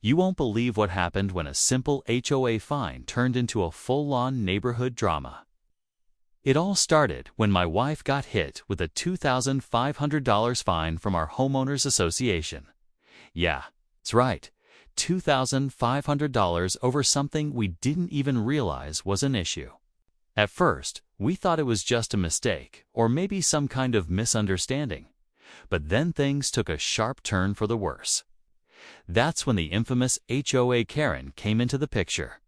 You won't believe what happened when a simple HOA fine turned into a full-on neighborhood drama. It all started when my wife got hit with a $2,500 fine from our homeowners association. Yeah, that's right, $2,500 over something we didn't even realize was an issue. At first, we thought it was just a mistake or maybe some kind of misunderstanding. But then things took a sharp turn for the worse. That's when the infamous HOA Karen came into the picture.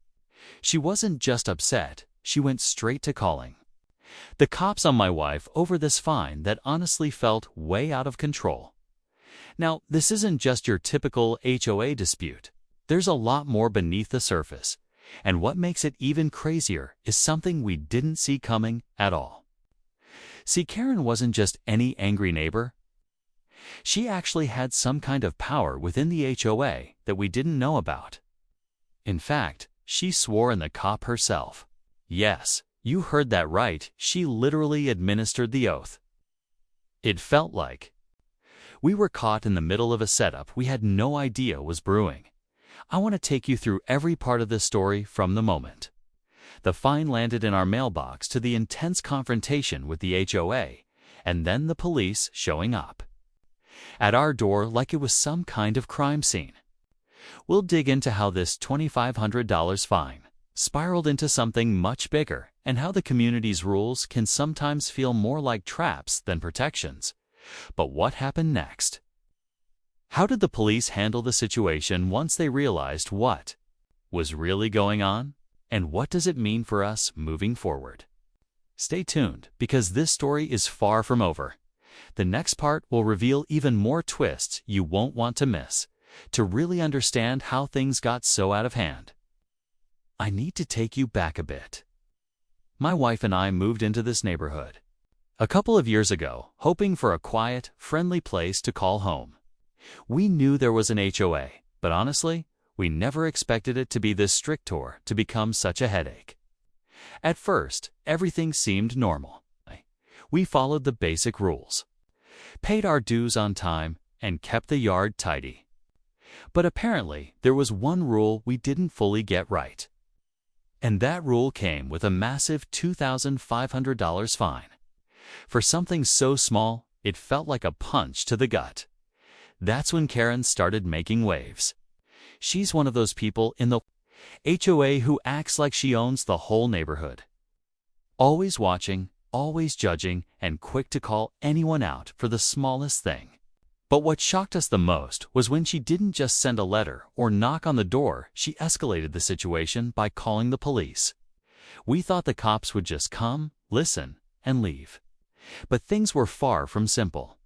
She wasn't just upset, she went straight to calling the cops on my wife over this fine that honestly felt way out of control. Now, this isn't just your typical HOA dispute. There's a lot more beneath the surface, and what makes it even crazier is something we didn't see coming at all. See, Karen wasn't just any angry neighbor. She actually had some kind of power within the HOA that we didn't know about. In fact, she swore in the cop herself. Yes, you heard that right, she literally administered the oath. It felt like we were caught in the middle of a setup we had no idea was brewing. I want to take you through every part of this story from the moment the fine landed in our mailbox to the intense confrontation with the HOA, and then the police showing up at our door like it was some kind of crime scene. We'll dig into how this $2,500 fine spiraled into something much bigger and how the community's rules can sometimes feel more like traps than protections. But what happened next? How did the police handle the situation once they realized what was really going on? And what does it mean for us moving forward? Stay tuned, because this story is far from over. The next part will reveal even more twists you won't want to miss, to really understand how things got so out of hand. I need to take you back a bit. My wife and I moved into this neighborhood a couple of years ago, hoping for a quiet, friendly place to call home. We knew there was an HOA, but honestly, we never expected it to be this strict or to become such a headache. At first, everything seemed normal. We followed the basic rules, paid our dues on time, and kept the yard tidy. But apparently, there was one rule we didn't fully get right. And that rule came with a massive $2,500 fine. For something so small, it felt like a punch to the gut. That's when Karen started making waves. She's one of those people in the HOA who acts like she owns the whole neighborhood. Always watching, always judging, and quick to call anyone out for the smallest thing. But what shocked us the most was when she didn't just send a letter or knock on the door, she escalated the situation by calling the police. We thought the cops would just come, listen, and leave. But things were far from simple.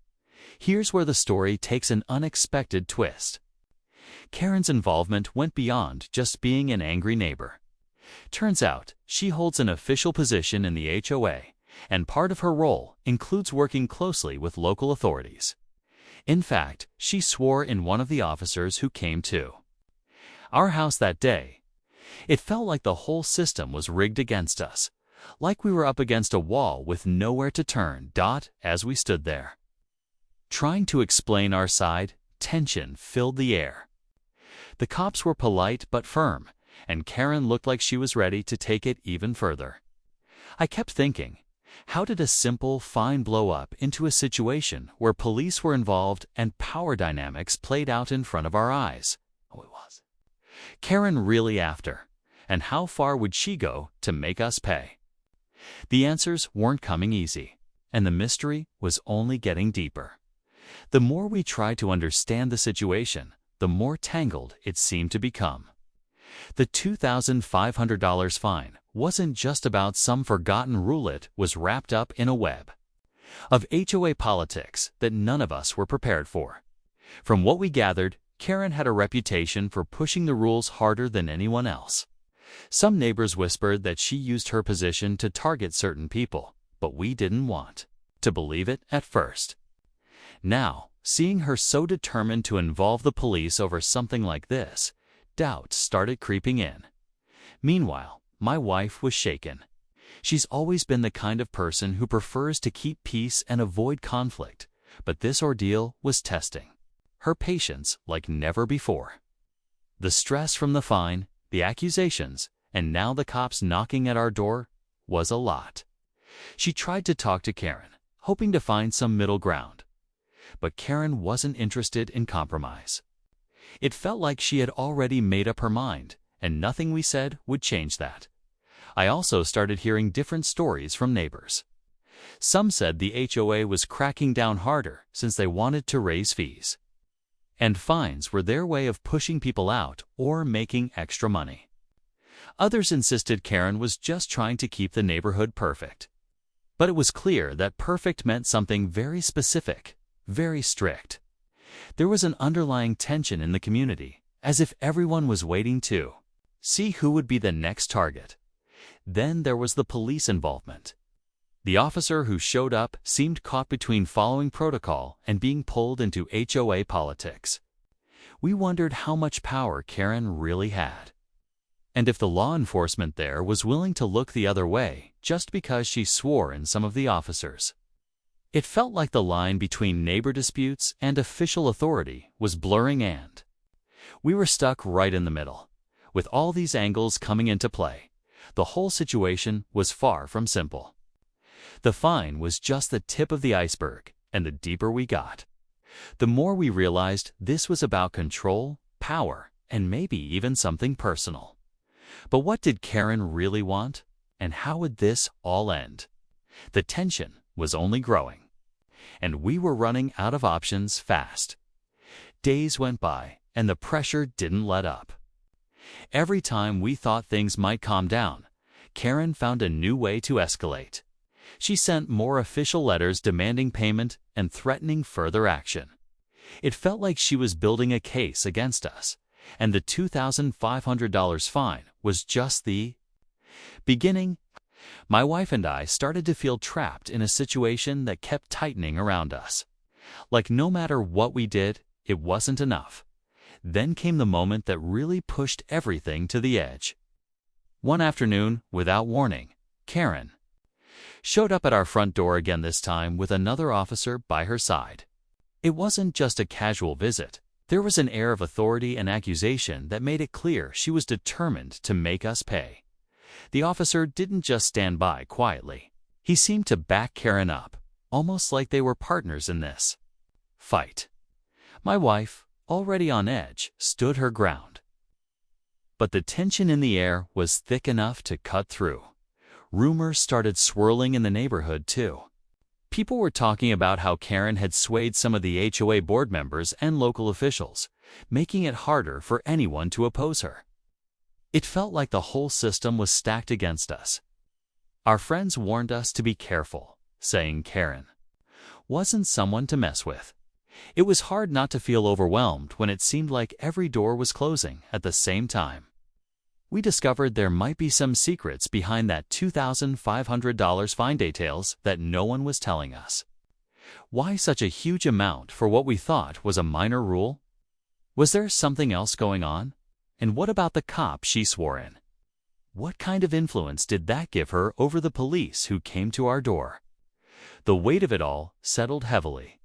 Here's where the story takes an unexpected twist. Karen's involvement went beyond just being an angry neighbor. Turns out, she holds an official position in the HOA, and part of her role includes working closely with local authorities. In fact, she swore in one of the officers who came to our house that day. It felt like the whole system was rigged against us, like we were up against a wall with nowhere to turn. As we stood there, trying to explain our side, tension filled the air. The cops were polite but firm, and Karen looked like she was ready to take it even further. I kept thinking, how did a simple fine blow up into a situation where police were involved and power dynamics played out in front of our eyes? Oh, it was Karen really after? And how far would she go to make us pay? The answers weren't coming easy, and the mystery was only getting deeper. The more we tried to understand the situation, the more tangled it seemed to become. The $2,500 fine wasn't just about some forgotten rule, it was wrapped up in a web of HOA politics that none of us were prepared for. From what we gathered, Karen had a reputation for pushing the rules harder than anyone else. Some neighbors whispered that she used her position to target certain people, but we didn't want to believe it at first. Now, seeing her so determined to involve the police over something like this, doubts started creeping in. Meanwhile, my wife was shaken. She's always been the kind of person who prefers to keep peace and avoid conflict, but this ordeal was testing her patience like never before. The stress from the fine, the accusations, and now the cops knocking at our door was a lot. She tried to talk to Karen, hoping to find some middle ground. But Karen wasn't interested in compromise. It felt like she had already made up her mind, and nothing we said would change that. I also started hearing different stories from neighbors. Some said the HOA was cracking down harder since they wanted to raise fees. And fines were their way of pushing people out or making extra money. Others insisted Karen was just trying to keep the neighborhood perfect. But it was clear that perfect meant something very specific, very strict. There was an underlying tension in the community, as if everyone was waiting to see who would be the next target. Then there was the police involvement. The officer who showed up seemed caught between following protocol and being pulled into HOA politics. We wondered how much power Karen really had, and if the law enforcement there was willing to look the other way just because she swore in some of the officers. It felt like the line between neighbor disputes and official authority was blurring, and we were stuck right in the middle. With all these angles coming into play, the whole situation was far from simple. The fine was just the tip of the iceberg, and the deeper we got, the more we realized this was about control, power, and maybe even something personal. But what did Karen really want, and how would this all end? The tension was only growing, and we were running out of options fast. Days went by, and the pressure didn't let up. Every time we thought things might calm down, Karen found a new way to escalate. She sent more official letters demanding payment and threatening further action. It felt like she was building a case against us, and the $2,500 fine was just the beginning. My wife and I started to feel trapped in a situation that kept tightening around us. Like no matter what we did, it wasn't enough. Then came the moment that really pushed everything to the edge. One afternoon, without warning, Karen showed up at our front door again, this time with another officer by her side. It wasn't just a casual visit. There was an air of authority and accusation that made it clear she was determined to make us pay. The officer didn't just stand by quietly. He seemed to back Karen up, almost like they were partners in this fight. My wife, already on edge, stood her ground. But the tension in the air was thick enough to cut through. Rumors started swirling in the neighborhood, too. People were talking about how Karen had swayed some of the HOA board members and local officials, making it harder for anyone to oppose her. It felt like the whole system was stacked against us. Our friends warned us to be careful, saying Karen wasn't someone to mess with. It was hard not to feel overwhelmed when it seemed like every door was closing at the same time. We discovered there might be some secrets behind that $2,500 fine, details that no one was telling us. Why such a huge amount for what we thought was a minor rule? Was there something else going on? And what about the cop she swore in? What kind of influence did that give her over the police who came to our door? The weight of it all settled heavily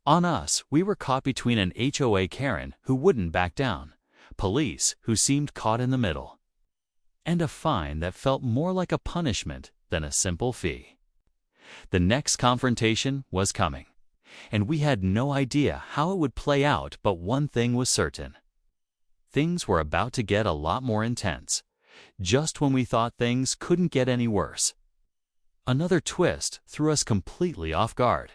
on us. We were caught between an HOA Karen who wouldn't back down, police who seemed caught in the middle, and a fine that felt more like a punishment than a simple fee. The next confrontation was coming, and we had no idea how it would play out, but one thing was certain. Things were about to get a lot more intense, just when we thought things couldn't get any worse. Another twist threw us completely off guard.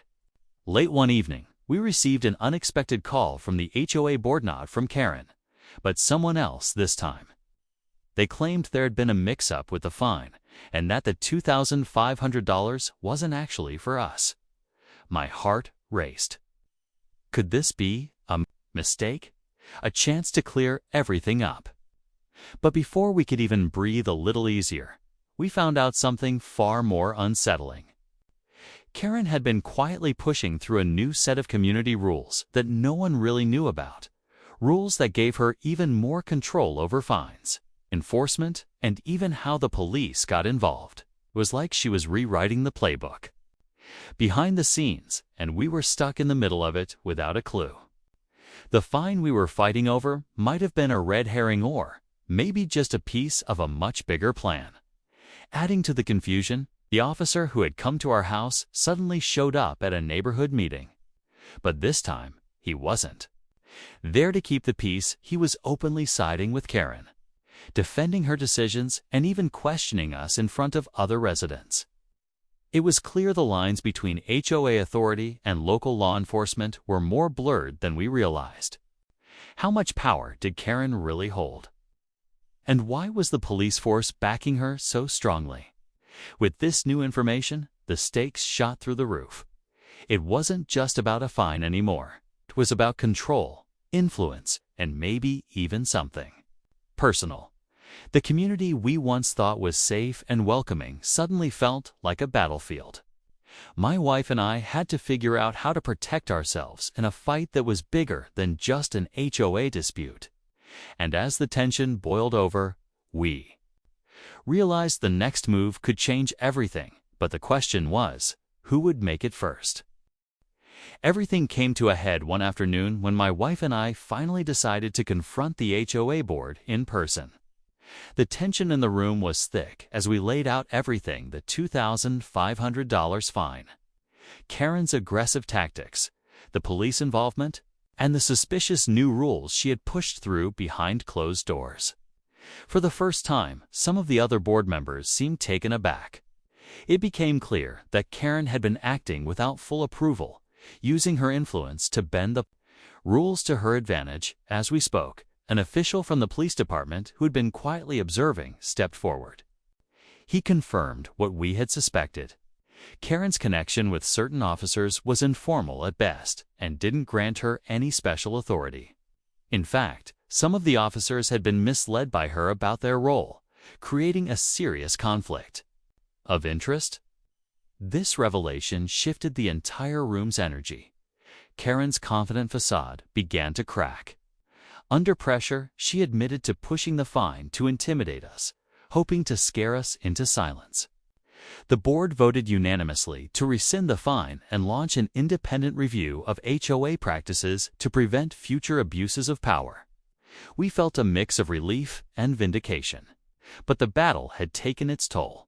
Late one evening, we received an unexpected call from the HOA board, not from Karen, but someone else this time. They claimed there had been a mix-up with the fine, and that the $2,500 wasn't actually for us. My heart raced. Could this be a mistake? A chance to clear everything up? But before we could even breathe a little easier, we found out something far more unsettling. Karen had been quietly pushing through a new set of community rules that no one really knew about. Rules that gave her even more control over fines, enforcement, and even how the police got involved. It was like she was rewriting the playbook behind the scenes, and we were stuck in the middle of it without a clue. The fine we were fighting over might have been a red herring or maybe just a piece of a much bigger plan. Adding to the confusion, the officer who had come to our house suddenly showed up at a neighborhood meeting. But this time, he wasn't. There to keep the peace, he was openly siding with Karen, defending her decisions and even questioning us in front of other residents. It was clear the lines between HOA authority and local law enforcement were more blurred than we realized. How much power did Karen really hold? And why was the police force backing her so strongly? With this new information, the stakes shot through the roof. It wasn't just about a fine anymore. It was about control, influence, and maybe even something personal. The community we once thought was safe and welcoming suddenly felt like a battlefield. My wife and I had to figure out how to protect ourselves in a fight that was bigger than just an HOA dispute. And as the tension boiled over, we realized the next move could change everything, but the question was, who would make it first? Everything came to a head one afternoon when my wife and I finally decided to confront the HOA board in person. The tension in the room was thick as we laid out everything: the $2,500 fine, Karen's aggressive tactics, the police involvement, and the suspicious new rules she had pushed through behind closed doors. For the first time, some of the other board members seemed taken aback. It became clear that Karen had been acting without full approval, using her influence to bend the rules to her advantage. As we spoke, an official from the police department who had been quietly observing stepped forward. He confirmed what we had suspected. Karen's connection with certain officers was informal at best and didn't grant her any special authority. In fact, some of the officers had been misled by her about their role, creating a serious conflict of interest. This revelation shifted the entire room's energy. Karen's confident facade began to crack. Under pressure, she admitted to pushing the fine to intimidate us, hoping to scare us into silence. The board voted unanimously to rescind the fine and launch an independent review of HOA practices to prevent future abuses of power. We felt a mix of relief and vindication. But the battle had taken its toll.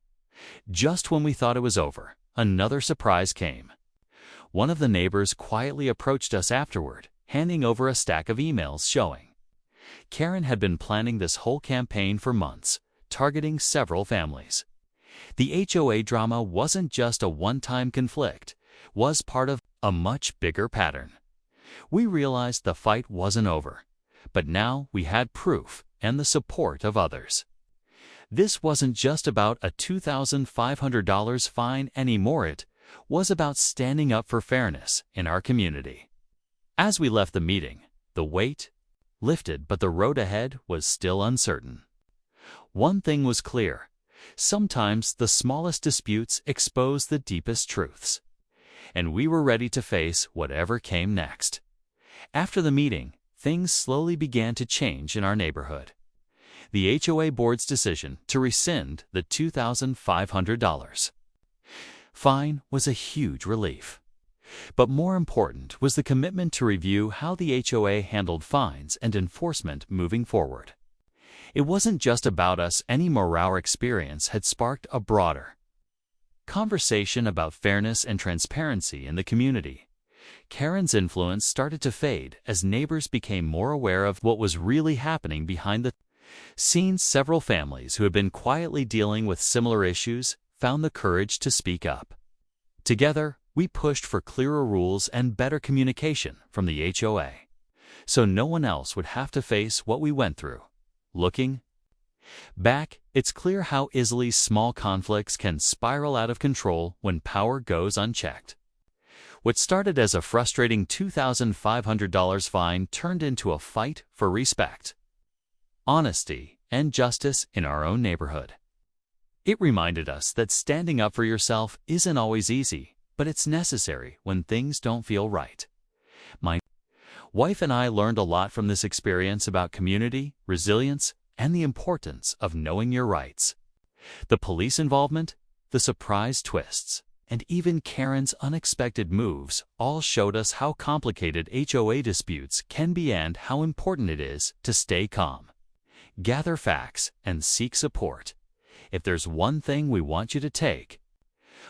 Just when we thought it was over, another surprise came. One of the neighbors quietly approached us afterward, handing over a stack of emails showing Karen had been planning this whole campaign for months, targeting several families. The HOA drama wasn't just a one-time conflict, it was part of a much bigger pattern. We realized the fight wasn't over, but now we had proof and the support of others. This wasn't just about a $2,500 fine anymore. It was about standing up for fairness in our community. As we left the meeting, the weight lifted, but the road ahead was still uncertain. One thing was clear: sometimes the smallest disputes expose the deepest truths. And we were ready to face whatever came next. After the meeting, things slowly began to change in our neighborhood. The HOA board's decision to rescind the $2,500 fine was a huge relief. But more important was the commitment to review how the HOA handled fines and enforcement moving forward. It wasn't just about us anymore. Our experience had sparked a broader conversation about fairness and transparency in the community. Karen's influence started to fade as neighbors became more aware of what was really happening behind the scenes. Several families who had been quietly dealing with similar issues found the courage to speak up. Together, we pushed for clearer rules and better communication from the HOA, so no one else would have to face what we went through. Looking back, it's clear how easily small conflicts can spiral out of control when power goes unchecked. What started as a frustrating $2,500 fine turned into a fight for respect, honesty, and justice in our own neighborhood. It reminded us that standing up for yourself isn't always easy, but it's necessary when things don't feel right. My wife and I learned a lot from this experience about community, resilience, and the importance of knowing your rights. The police involvement, the surprise twists, And even Karen's unexpected moves all showed us how complicated HOA disputes can be and how important it is to stay calm. Gather facts and seek support. If there's one thing we want you to take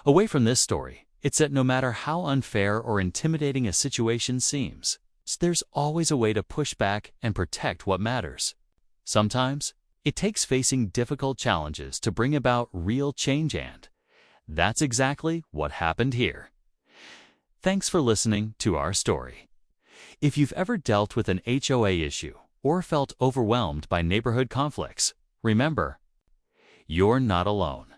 away from this story, it's that no matter how unfair or intimidating a situation seems, there's always a way to push back and protect what matters. Sometimes, it takes facing difficult challenges to bring about real change, and that's exactly what happened here. Thanks for listening to our story. If you've ever dealt with an HOA issue or felt overwhelmed by neighborhood conflicts, remember, you're not alone.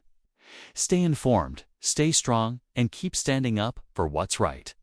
Stay informed, stay strong, and keep standing up for what's right.